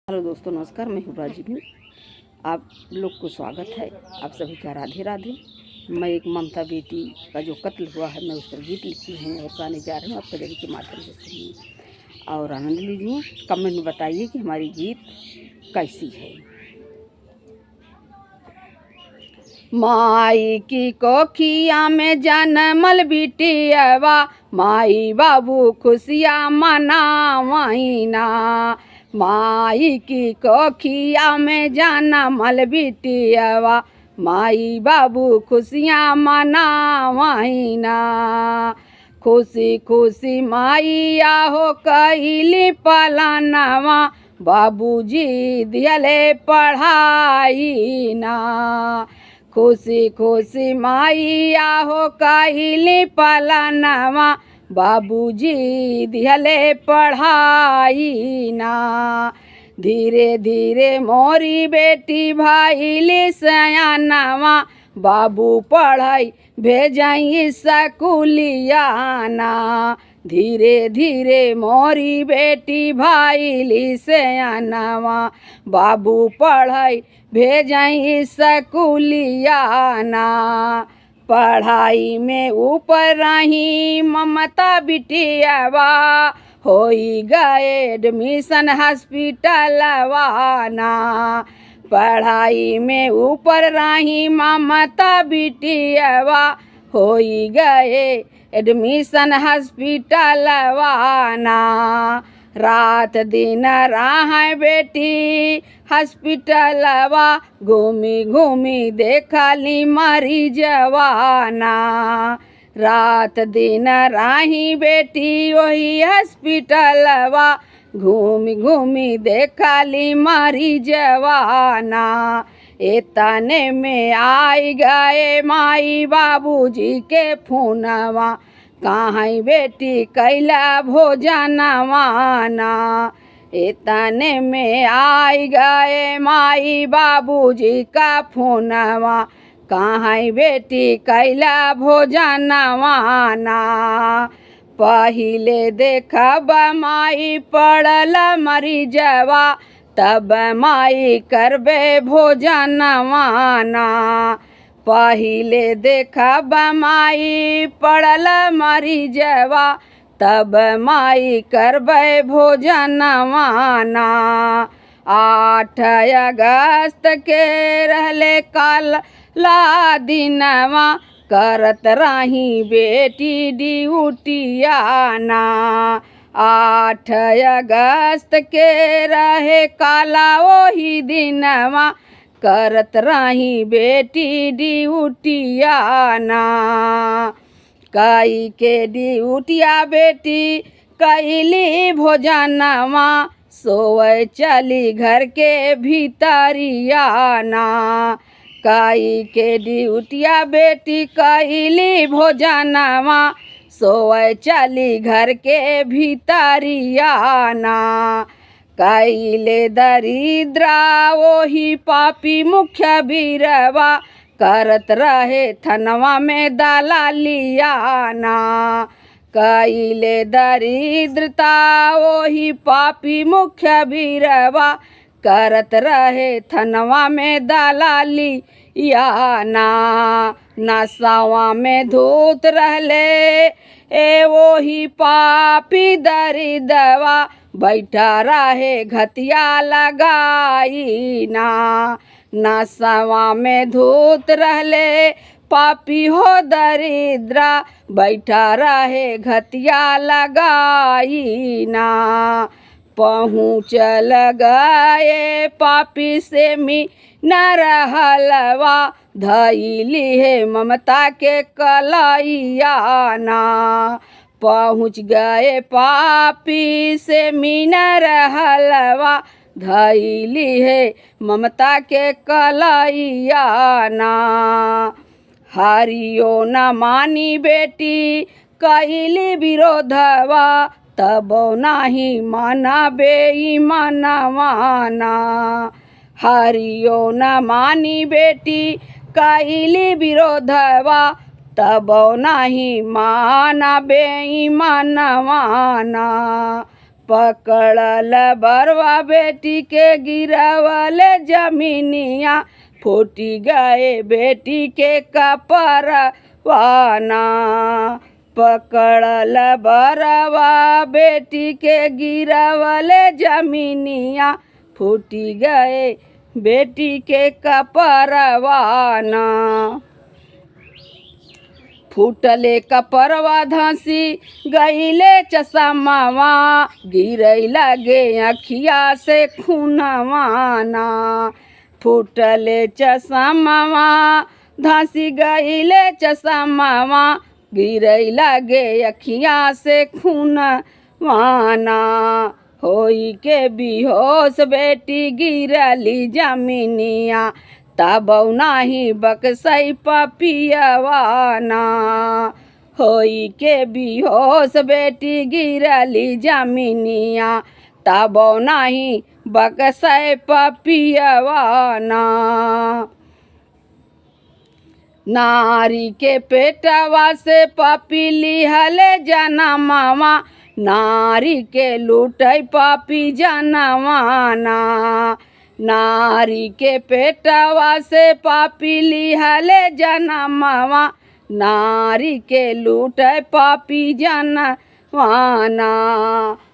Hello दोस्तों, नमस्कार। मैं हूँ राजीव। आप लोग को स्वागत है। आप सभी का राधे राधे। मैं एक ममता बेटी का जो कत्ल हुआ है, मैं उस पर गीत लिखी हैं और गाने जा रही हूँ। आप कजरी के माध्यम से सुनिए और आनंद लीजिए। कमेंट में बताइए कि हमारी गीत कैसी है। माई की कोखिया में जनमल बिटियावा, माई बाबू खुशियाँ मनावैना। माई की कोखिया में जनमल बिटियावा, माई बाबू खुशियाँ मनावैना। खुशी खुशी माइया हो कैली पलनवा, बाबूजी दियले पढ़ाई ना। खुशी खुशी माइया हो कैली पलनवा, बाबूजी दिहले पढ़ाई ना। धीरे धीरे मोरी बेटी भइली सयानवा, बाबू पढ़ाई भेजाई स्कूलिया ना। धीरे धीरे मोरी बेटी भइली सयानवा, बाबू पढ़ाई भेजाई स्कूलिया ना। पढ़ाई में ऊपर रही ममता बिटियावा, होई गए एडमिशन हॉस्पिटलवा ना। पढ़ाई में ऊपर रही ममता बिटियावा, होई गए एडमिशन हॉस्पिटलवा ना। रात दिन रहा बेटी हॉस्पिटलवा, घूमी घूमी देखली मरीजवा ना। रात दिन रही बेटी वही हॉस्पिटलवा, घूमी घूमी देखली मरीजवा ना। इतने में आई गए माई बाबूजी के फोनवा, कहाँ बेटी कैला भोजनवा ना। इतने में आई गए माई बाबूजी का फोनवा, कहाँ बेटी कैला भोजनवा ना। पहिले देखब माई पड़ल मरीजवा, तब माई करबे भोजनवा ना। पहिले देखब माई पड़ल मरीजवा, तब माई करबे भोजनवा ना। 8 अगस्त के रहले काला दिनवा, करत रही बेटी ड्यूटिया ना। 8 अगस्त के रहे काला वही दिनवा, करत रही बेटी ड्यूटिया ना। कई के ड्यूटिया बेटी कैली भोजनवा, सोए चली घर के भीतरिया ना। कई के ड्यूटिया बेटी कैली भोजनवा, सोए चली घर के भीतरिया ना। कैले दरिद्रा वही पापी मुख्य बीरवा, करत रहे थनवा में दलालिया ना। कैले दरिद्रता वही पापी मुख्य बीरवा, करत रहे थनवा में दलालिया ना। नशवा में धूत रहले वही पापी दरिद्रवा, बैठा रहे घतिया लगाई ना। नशवा में धूत रहले पापी हो दरिद्रा, बैठा रहे घतिया लगाई ना। पहुँचल गए पापी से मी न रहलवा, धैली है ममता के कलैया ना। पहुँच गए पापी से मी न रहलवा, धैली है ममता के कलैया ना। हरियो न मानी बेटी कैली विरोधवा, तब नाही माना बेईमानवा ना। हरियो न मानी बेटी कैली विरोधवा, तब नाही माना बेईमानवा ना। पकड़ल बरवा बेटी के गिरावल जमीनिया, फूटी गए बेटी के कपरवाना। पकड़ल बरवा बेटी के गिरावल जमीनिया, फूटी गए बेटी के कपरवाना। फूटले कपरवा धंसी गईले चश्मावा, गिरई लगे अखिया से खूनवाना। फूटले चश्मावा धंसी गईले चश्मावा, गिरई लगे अखिया से खूनवाना। होई के बेहोश बेटी गिरली जमीनिया, तब नाही बक्सई पपियवाना। होई के बेहोश बेटी गिरली जमीनिया, तब नाही बक्सई पपियवाना। नारी के पेटवा से पापी लिहल जनमावा, नारी के लूटै पापी जनवाना। नारी के पेटवा से पापी लिहल जनमावा, नारी के लूटै पापी जनवाना।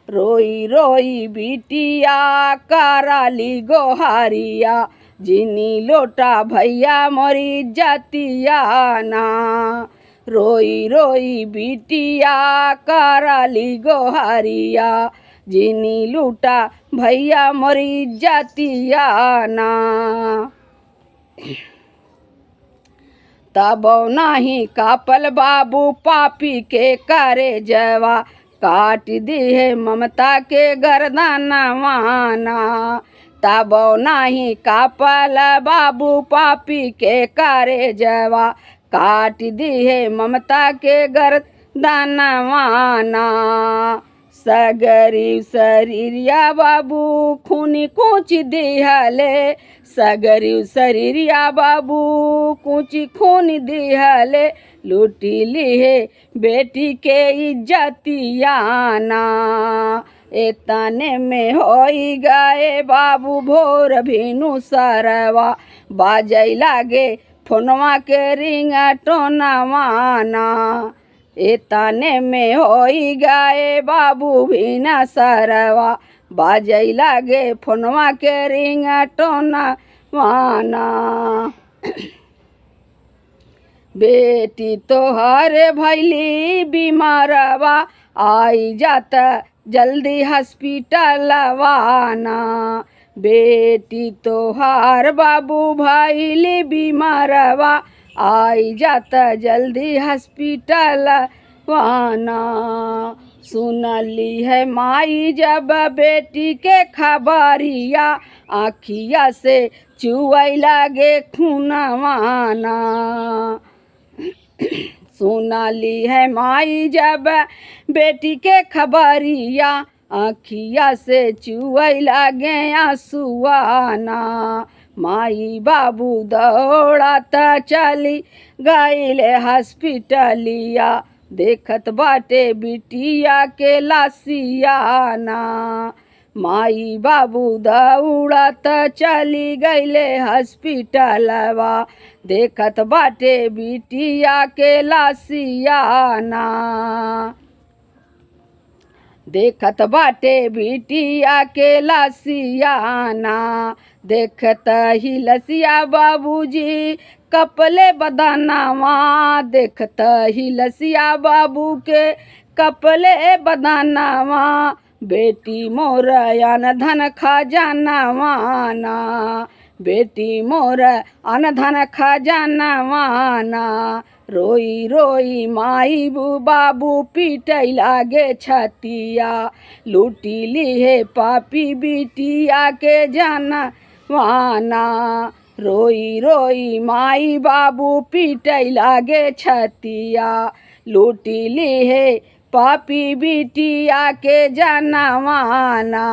रोई रोई बिटिया कराली गोहारिया, जिनी लोटा भैया मोरी जतिया ना। रोई रोई बिटिया कराली गोहारिया, जिनी लूटा भैया मोरी जतिया ना। तब नाही कापल बाबू पापी के करे जवा, काट दिए ममता के गर्दनवाना। तब नाही कापल बाबू पापी के करे जवा, काट दिए ममता के गर्दनवाना। सगरी शरीरिया बाबू खूनी कूच दिहले, सगरी शरीरिया बाबू कूची खून दिहले, लूटी लिए बेटी के इज्जतियाना। एतने में होई गए बाबू भोर भिनु सरवा, बाजै लागे फोनवा के रिंगटोनवाना। एतने में होई गए बाबू भिना सरवा, बाजै लागे फोनवा के रिंगटोनवाना। बेटी तोहर भैली बीमारवा, आई जात जल्दी हॉस्पिटलवाना। बेटी तोहार बाबू भैली बीमारवा, आई जात जल्दी हॉस्पिटलवाना। सुनली है माई जब बेटी के खबरिया, आँखिया से चुवै लागे खूनवाना। सुनली है माई जब बेटी के खबरिया, आँखिया से चुवै लागे आंसुआना। माई बाबू दौड़त चली गईले हॉस्पिटलिया, देखत बाटे बिटिया के लासियाना। माई बाबू दौड़त चली गईले हॉस्पिटलवा, देखत बाटे बिटिया के लासियाना। देखत बाटे बिटिया के लासियाना, देखत ही लसिया बाबूजी कपले बदनावा। देखत ही लसिया बाबू के कपले बदनावा, बेटी मोर अन धन खजानवाना। बेटी मोर अन धन खजानवाना। रोई रोई माई बाबू पीटै लागे छतिया, लूटी लिए पापी बिटिया के जानवाना। रोई रोई माई बाबू पीटै लागे छतिया, लूटी लिए पापी बिटिया के जानवाना।